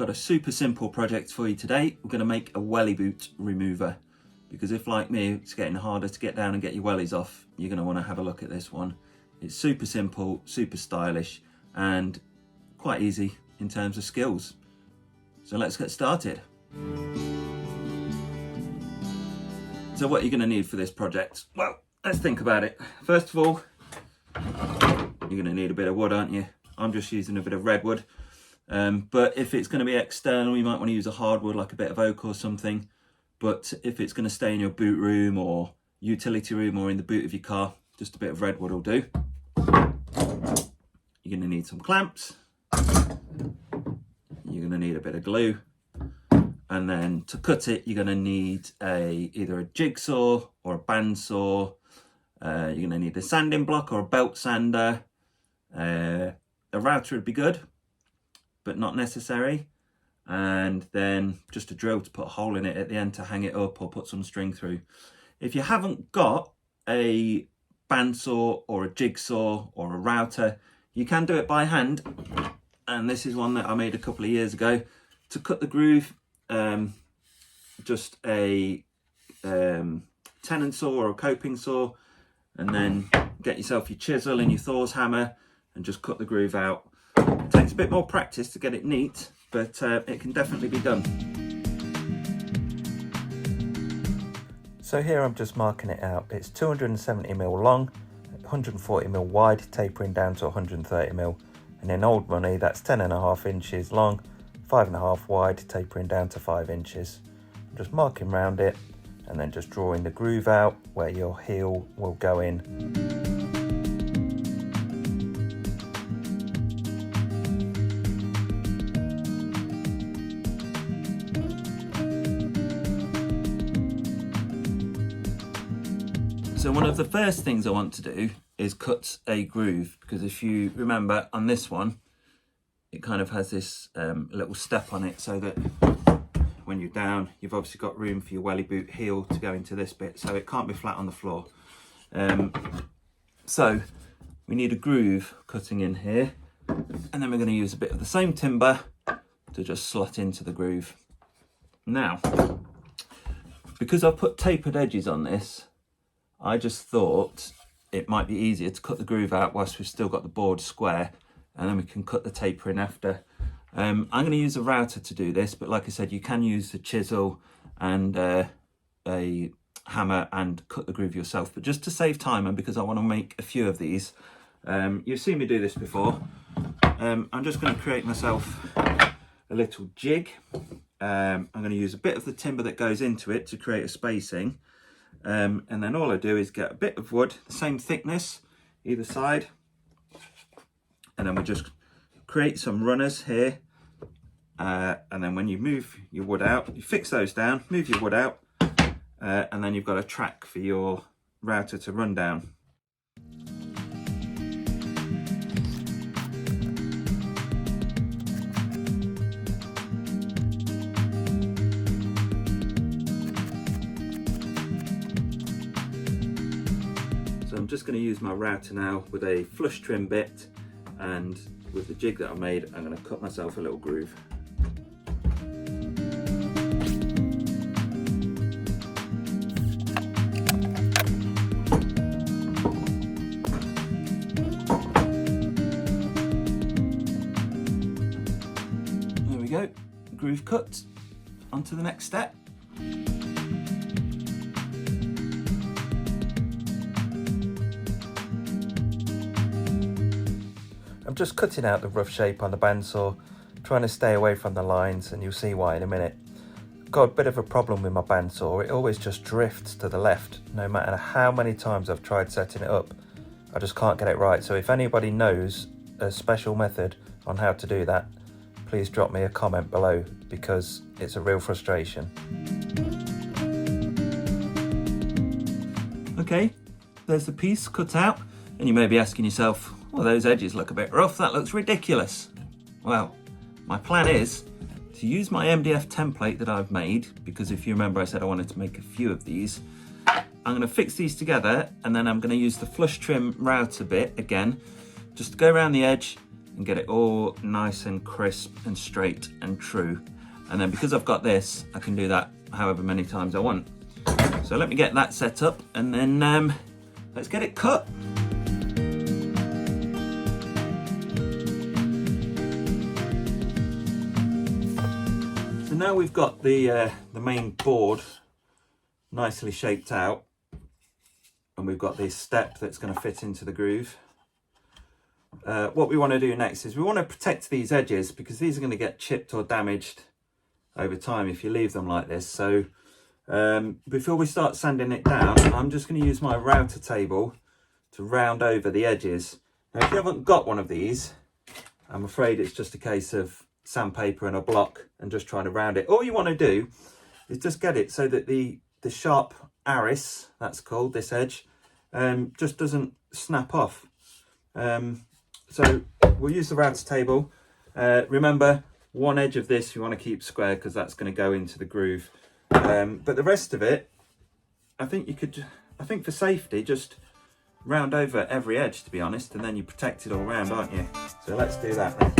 got a super simple project for you today. We're going to make a welly boot remover, because if, like me, it's getting harder to get down and get your wellies off, you're going to want to have a look at this one. It's super simple, super stylish, and quite easy in terms of skills. So let's get started. So what you're going to need for this project? Well, let's think about it. First of all, you're going to need a bit of wood, aren't you? I'm just using a bit of redwood. But if it's going to be external, you might want to use a hardwood like a bit of oak or something. But if it's going to stay in your boot room or utility room or in the boot of your car, just a bit of redwood will do. You're going to need some clamps. You're going to need a bit of glue. And then to cut it, you're going to need either a jigsaw or a bandsaw. You're going to need a sanding block or a belt sander. A router would be good, but not necessary. And then just a drill to put a hole in it at the end to hang it up or put some string through. If you haven't got a bandsaw or a jigsaw or a router, you can do it by hand. And this is one that I made a couple of years ago. To cut the groove, just a tenon saw or a coping saw, and then get yourself your chisel and your Thor's hammer and just cut the groove out. It takes a bit more practice to get it neat, but it can definitely be done. So here I'm just marking it out. It's 270mm long, 140mm wide, tapering down to 130mm, and in old money that's 10.5 inches long, 5.5 wide, tapering down to 5 inches. I'm just marking round it and then just drawing the groove out where your heel will go in. So one of the first things I want to do is cut a groove, because if you remember on this one, it kind of has this little step on it, so that when you're down, you've obviously got room for your welly boot heel to go into this bit, so it can't be flat on the floor. So we need a groove cutting in here, and then we're going to use a bit of the same timber to just slot into the groove. Now, because I've put tapered edges on this, I just thought it might be easier to cut the groove out whilst we've still got the board square, and then we can cut the taper in after. I'm going to use a router to do this, but like I said, you can use a chisel and a hammer and cut the groove yourself. But just to save time, and because I want to make a few of these, you've seen me do this before, I'm just going to create myself a little jig. I'm going to use a bit of the timber that goes into it to create a spacing. And then all I do is get a bit of wood, the same thickness either side, and then we just create some runners here, and then when you move your wood out, you fix those down, move your wood out, and then you've got a track for your router to run down. So I'm just going to use my router now with a flush trim bit, and with the jig that I made, I'm going to cut myself a little groove. There we go, groove cut. On to the next step. I'm just cutting out the rough shape on the bandsaw, trying to stay away from the lines, and you'll see why in a minute. Got a bit of a problem with my bandsaw. It always just drifts to the left, no matter how many times I've tried setting it up. I just can't get it right. So if anybody knows a special method on how to do that, please drop me a comment below, because it's a real frustration. Okay, there's the piece cut out, and you may be asking yourself, well, those edges look a bit rough, that looks ridiculous. Well, my plan is to use my MDF template that I've made, because if you remember I said I wanted to make a few of these. I'm going to fix these together, and then I'm going to use the flush trim router bit again, just to go around the edge, and get it all nice and crisp and straight and true. And then because I've got this, I can do that however many times I want. So let me get that set up and then let's get it cut. So now we've got the main board nicely shaped out, and we've got this step that's going to fit into the groove. What we want to do next is we want to protect these edges, because these are going to get chipped or damaged over time if you leave them like this. So before we start sanding it down, I'm just going to use my router table to round over the edges. Now if you haven't got one of these, I'm afraid it's just a case of sandpaper and a block and just trying to round it. All you want to do is just get it so that the sharp arris, that's called, this edge, just doesn't snap off. So we'll use the router table. Remember, one edge of this you want to keep square because that's going to go into the groove. But the rest of it, I think for safety, just round over every edge, to be honest, and then you protect it all round, aren't you? So let's do that then.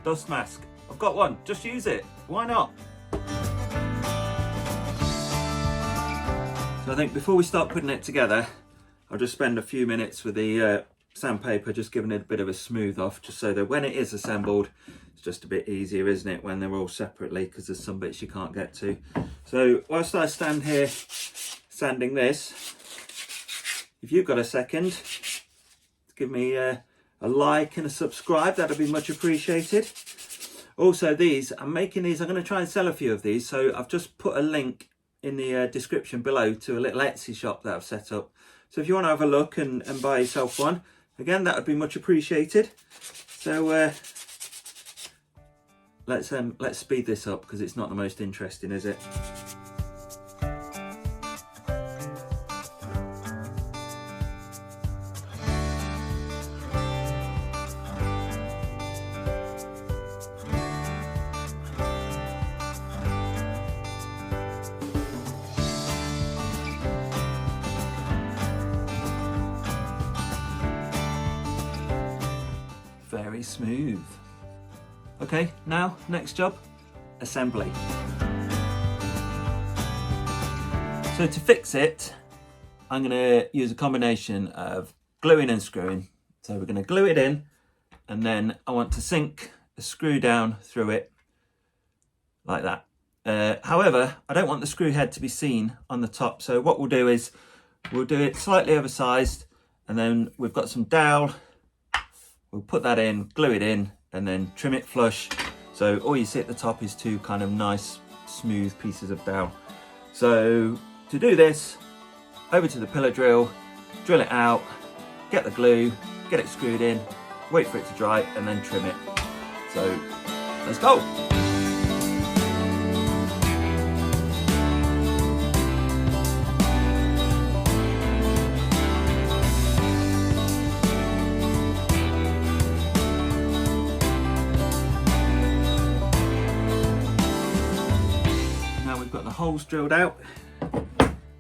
Dust mask. I've got one. Just use it. Why not? So I think before we start putting it together, I'll just spend a few minutes with the sandpaper, just giving it a bit of a smooth off, just so that when it is assembled, it's just a bit easier, isn't it, when they're all separately, because there's some bits you can't get to. So whilst I stand here sanding this, if you've got a second, give me a like and a subscribe, that'd be much appreciated. Also, I'm making these, I'm going to try and sell a few of these, so I've just put a link in the description below to a little Etsy shop that I've set up. So if you want to have a look and buy yourself one, again, that would be much appreciated. So let's speed this up, because it's not the most interesting, is it? Very smooth. Okay, now next job, assembly. So to fix it, I'm going to use a combination of gluing and screwing. So we're going to glue it in, and then I want to sink a screw down through it like that. However, I don't want the screw head to be seen on the top. So what we'll do is we'll do it slightly oversized, and then we've got some dowel. We'll put that in, glue it in, and then trim it flush. So all you see at the top is two kind of nice, smooth pieces of dowel. So to do this, over to the pillar drill it out, get the glue, get it screwed in, wait for it to dry, and then trim it. So let's go. Holes drilled out,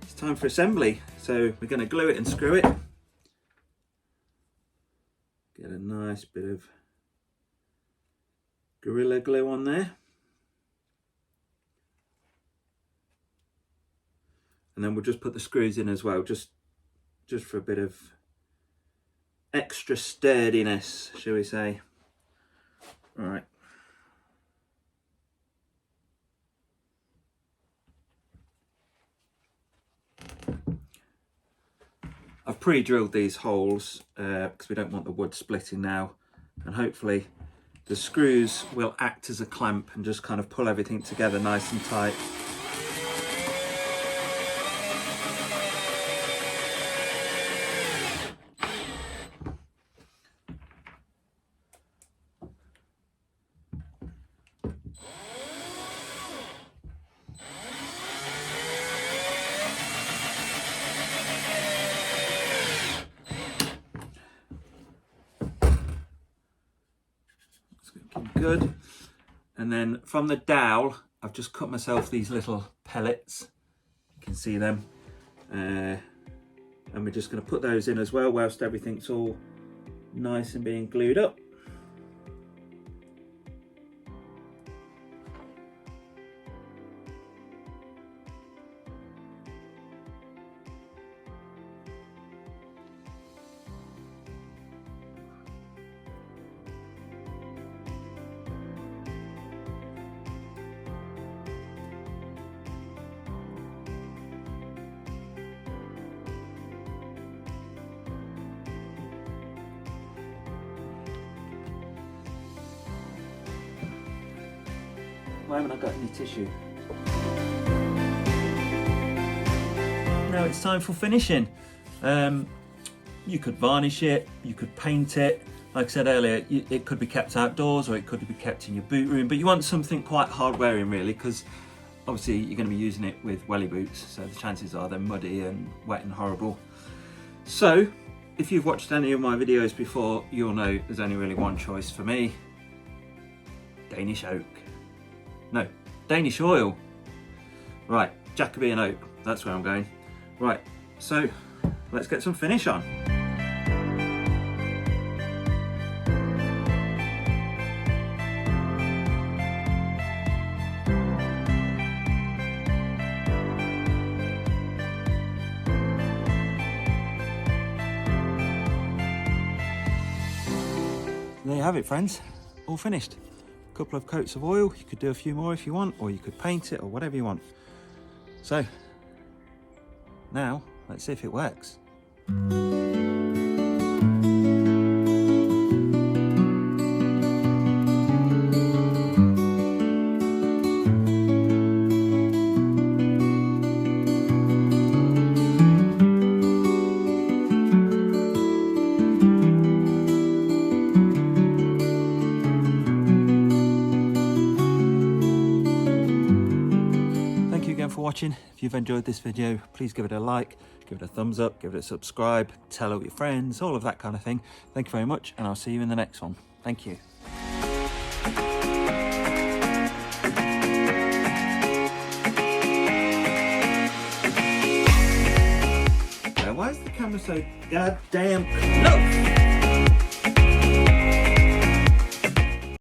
it's time for assembly. So we're going to glue it and screw it. Get a nice bit of Gorilla Glue on there, and then we'll just put the screws in as well, just for a bit of extra sturdiness, shall we say. All right. I've pre-drilled these holes because we don't want the wood splitting now, and hopefully the screws will act as a clamp and just kind of pull everything together nice and tight. good. And then from the dowel, I've just cut myself these little pellets. You can see them. And we're just going to put those in as well whilst everything's all nice and being glued up. Why haven't I got any tissue? Now it's time for finishing. You could varnish it, you could paint it. Like I said earlier, it could be kept outdoors or it could be kept in your boot room, but you want something quite hard wearing really, because obviously you're going to be using it with welly boots, so the chances are they're muddy and wet and horrible. So if you've watched any of my videos before, you'll know there's only really one choice for me: Danish oak. No, Danish oil. Right, Jacobean oak, that's where I'm going. Right, so let's get some finish on. There you have it, friends, all finished. Couple of coats of oil, you could do a few more if you want, or you could paint it or whatever you want. So now let's see if it works. For watching. If you've enjoyed this video, please give it a like, give it a thumbs up, give it a subscribe, tell all your friends, all of that kind of thing. Thank you very much, and I'll see you in the next one. Thank you. Why is the camera so goddamn close?